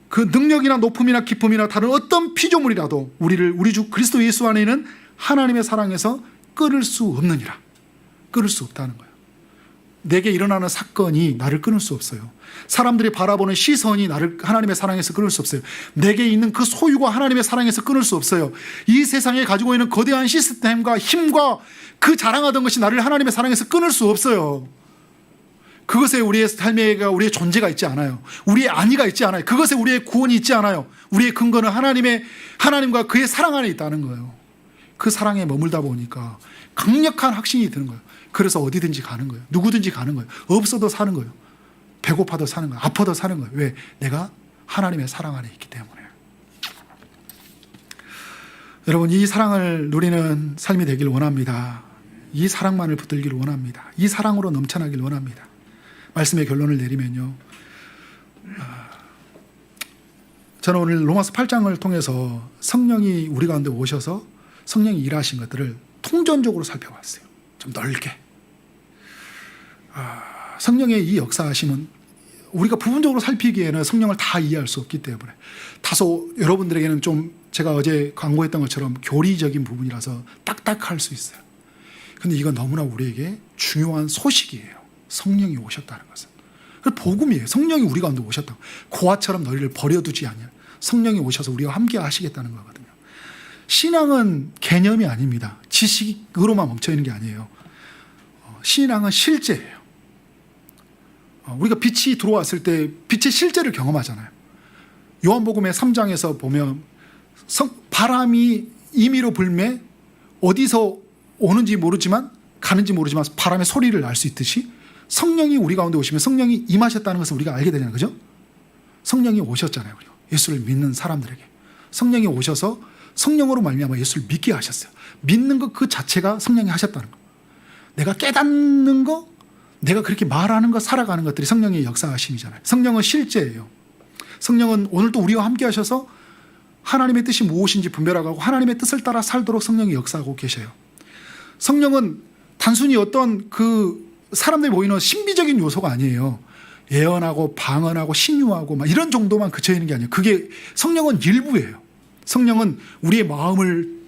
그 능력이나 높음이나 기쁨이나 다른 어떤 피조물이라도 우리 주 그리스도 예수 안에 있는 하나님의 사랑에서 끊을 수 없느니라. 끊을 수 없다는 거예요. 내게 일어나는 사건이 나를 끊을 수 없어요. 사람들이 바라보는 시선이 나를 하나님의 사랑에서 끊을 수 없어요. 내게 있는 그 소유가 하나님의 사랑에서 끊을 수 없어요. 이 세상에 가지고 있는 거대한 시스템과 힘과 그 자랑하던 것이 나를 하나님의 사랑에서 끊을 수 없어요. 그것에 우리의 삶에 우리의 존재가 있지 않아요. 우리의 안위가 있지 않아요. 그것에 우리의 구원이 있지 않아요. 우리의 근거는 하나님과 그의 사랑 안에 있다는 거예요. 그 사랑에 머물다 보니까 강력한 확신이 드는 거예요. 그래서 어디든지 가는 거예요. 누구든지 가는 거예요. 없어도 사는 거예요. 배고파도 사는 거예요. 아파도 사는 거예요. 왜? 내가 하나님의 사랑 안에 있기 때문에. 여러분, 이 사랑을 누리는 삶이 되길 원합니다. 이 사랑만을 붙들기를 원합니다. 이 사랑으로 넘쳐나길 원합니다. 말씀의 결론을 내리면요, 저는 오늘 로마서 8장을 통해서 성령이 우리 가운데 오셔서 성령이 일하신 것들을 통전적으로 살펴봤어요. 좀 넓게. 성령의 이 역사하심은 우리가 부분적으로 살피기에는 성령을 다 이해할 수 없기 때문에 다소 여러분들에게는 좀 제가 어제 광고했던 것처럼 교리적인 부분이라서 딱딱할 수 있어요. 근데 이건 너무나 우리에게 중요한 소식이에요. 성령이 오셨다는 것은. 복음이에요. 성령이 우리 가운데 오셨다. 고아처럼 너희를 버려두지 않냐. 성령이 오셔서 우리와 함께 하시겠다는 거거든요. 신앙은 개념이 아닙니다. 지식으로만 멈춰있는 게 아니에요. 신앙은 실제예요. 우리가 빛이 들어왔을 때 빛의 실제를 경험하잖아요. 요한복음의 3장에서 보면 바람이 임의로 불매 어디서 오는지 모르지만 가는지 모르지만 바람의 소리를 알 수 있듯이 성령이 우리 가운데 오시면 성령이 임하셨다는 것을 우리가 알게 되잖아요. 그죠? 성령이 오셨잖아요. 우리가. 예수를 믿는 사람들에게 성령이 오셔서 성령으로 말미암아 예수를 믿게 하셨어요. 믿는 것 그 자체가 성령이 하셨다는 거. 내가 깨닫는 거, 내가 그렇게 말하는 것, 살아가는 것들이 성령의 역사하심이잖아요. 성령은 실제예요. 성령은 오늘도 우리와 함께 하셔서 하나님의 뜻이 무엇인지 분별하고 하나님의 뜻을 따라 살도록 성령이 역사하고 계셔요. 성령은 단순히 어떤 그 사람들이 보이는 신비적인 요소가 아니에요. 예언하고 방언하고 신유하고 막 이런 정도만 그쳐 있는 게 아니에요. 그게 성령은 일부예요. 성령은 우리의 마음을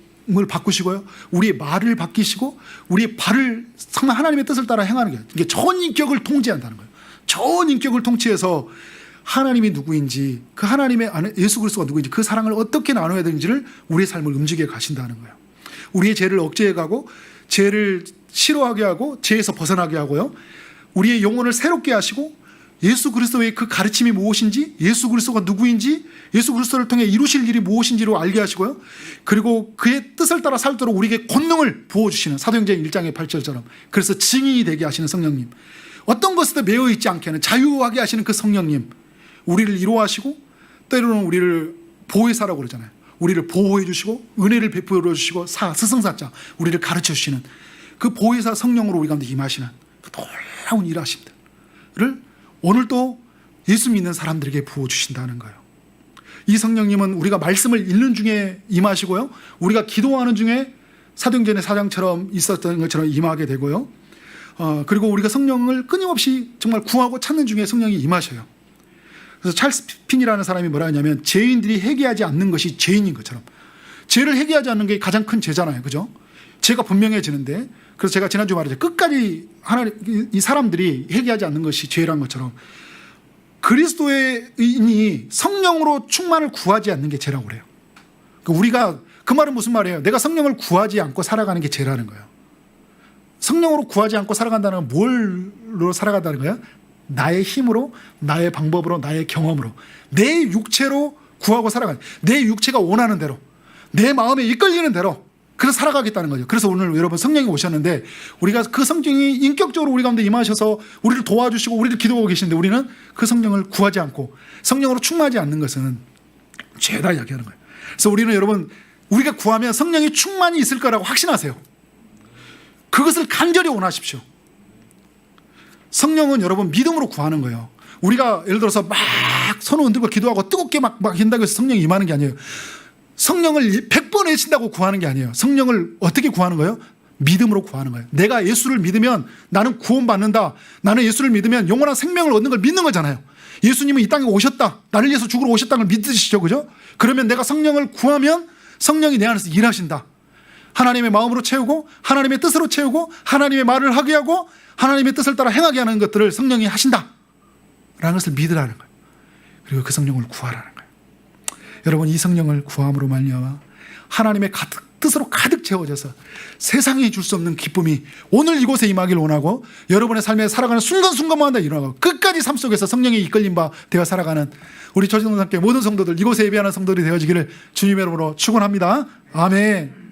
바꾸시고요, 우리의 말을 바뀌시고 우리의 발을 하나님의 뜻을 따라 행하는 거예요. 이게 전인격을 통제한다는 거예요. 전인격을 통치해서 하나님이 누구인지, 그 하나님의 예수 그리스도가 누구인지, 그 사랑을 어떻게 나눠야 되는지를 우리의 삶을 움직여 가신다는 거예요. 우리의 죄를 억제해 가고 죄를 싫어하게 하고 죄에서 벗어나게 하고요, 우리의 영혼을 새롭게 하시고 예수 그리스도의 그 가르침이 무엇인지, 예수 그리스도가 누구인지, 예수 그리스도를 통해 이루실 일이 무엇인지를 알게 하시고요, 그리고 그의 뜻을 따라 살도록 우리에게 권능을 부어주시는, 사도행전 1장의 8절처럼 그래서 증인이 되게 하시는 성령님, 어떤 것에도 매여 있지 않게 하는 자유하게 하시는 그 성령님, 우리를 이루하시고 때로는 우리를 보혜사라고 그러잖아요. 우리를 보호해 주시고 은혜를 베풀어 주시고 스승사자, 우리를 가르쳐 주시는 그 보혜사 성령으로 우리 가운데 임하시는 그 놀라운 일하심들을 오늘도 예수 믿는 사람들에게 부어주신다는 거예요. 이 성령님은 우리가 말씀을 읽는 중에 임하시고요, 우리가 기도하는 중에 사도행전의 4장처럼 있었던 것처럼 임하게 되고요, 그리고 우리가 성령을 끊임없이 정말 구하고 찾는 중에 성령이 임하셔요. 그래서 찰스 핀이라는 사람이 뭐라 하냐면, 죄인들이 회개하지 않는 것이 죄인인 것처럼, 죄를 회개하지 않는 게 가장 큰 죄잖아요. 그죠? 죄가 분명해지는데, 그래서 제가 지난주 말했죠. 끝까지 이 사람들이 회개하지 않는 것이 죄란 것처럼 그리스도인이 성령으로 충만을 구하지 않는 게 죄라고 그래요. 우리가 그 말은 무슨 말이에요? 내가 성령을 구하지 않고 살아가는 게 죄라는 거예요. 성령으로 구하지 않고 살아간다는 건 뭘로 살아간다는 거예요? 나의 힘으로, 나의 방법으로, 나의 경험으로, 내 육체로 구하고 살아가는, 내 육체가 원하는 대로, 내 마음에 이끌리는 대로 그래서 살아가겠다는 거죠. 그래서 오늘 여러분 성령이 오셨는데, 우리가 그 성령이 인격적으로 우리 가운데 임하셔서 우리를 도와주시고 우리를 기도하고 계시는데, 우리는 그 성령을 구하지 않고 성령으로 충만하지 않는 것은 죄다 이야기하는 거예요. 그래서 우리는 여러분, 우리가 구하면 성령이 충만히 있을 거라고 확신하세요. 그것을 간절히 원하십시오. 성령은 여러분 믿음으로 구하는 거예요. 우리가 예를 들어서 막 손을 흔들고 기도하고 뜨겁게 막 한다고 해서 성령이 임하는 게 아니에요. 성령을 100번 외친다고 구하는 게 아니에요. 성령을 어떻게 구하는 거예요? 믿음으로 구하는 거예요. 내가 예수를 믿으면 나는 구원받는다, 나는 예수를 믿으면 영원한 생명을 얻는 걸 믿는 거잖아요. 예수님은 이 땅에 오셨다, 나를 위해서 죽으러 오셨다는 걸 믿으시죠. 그죠? 그러면 내가 성령을 구하면 성령이 내 안에서 일하신다. 하나님의 마음으로 채우고 하나님의 뜻으로 채우고 하나님의 말을 하게 하고 하나님의 뜻을 따라 행하게 하는 것들을 성령이 하신다 라는 것을 믿으라는 거예요. 그리고 그 성령을 구하라는 거예요. 여러분, 이 성령을 구함으로 말미암아 하나님의 뜻으로 가득 채워져서 세상에 줄 수 없는 기쁨이 오늘 이곳에 임하기를 원하고, 여러분의 삶에 살아가는 순간순간마다 일어나고 끝까지 삶 속에서 성령의 이끌림 바 되어 살아가는 우리 조정동산교회 모든 성도들, 이곳에 예배하는 성도들이 되어지기를 주님의 이름으로 축원합니다. 아멘.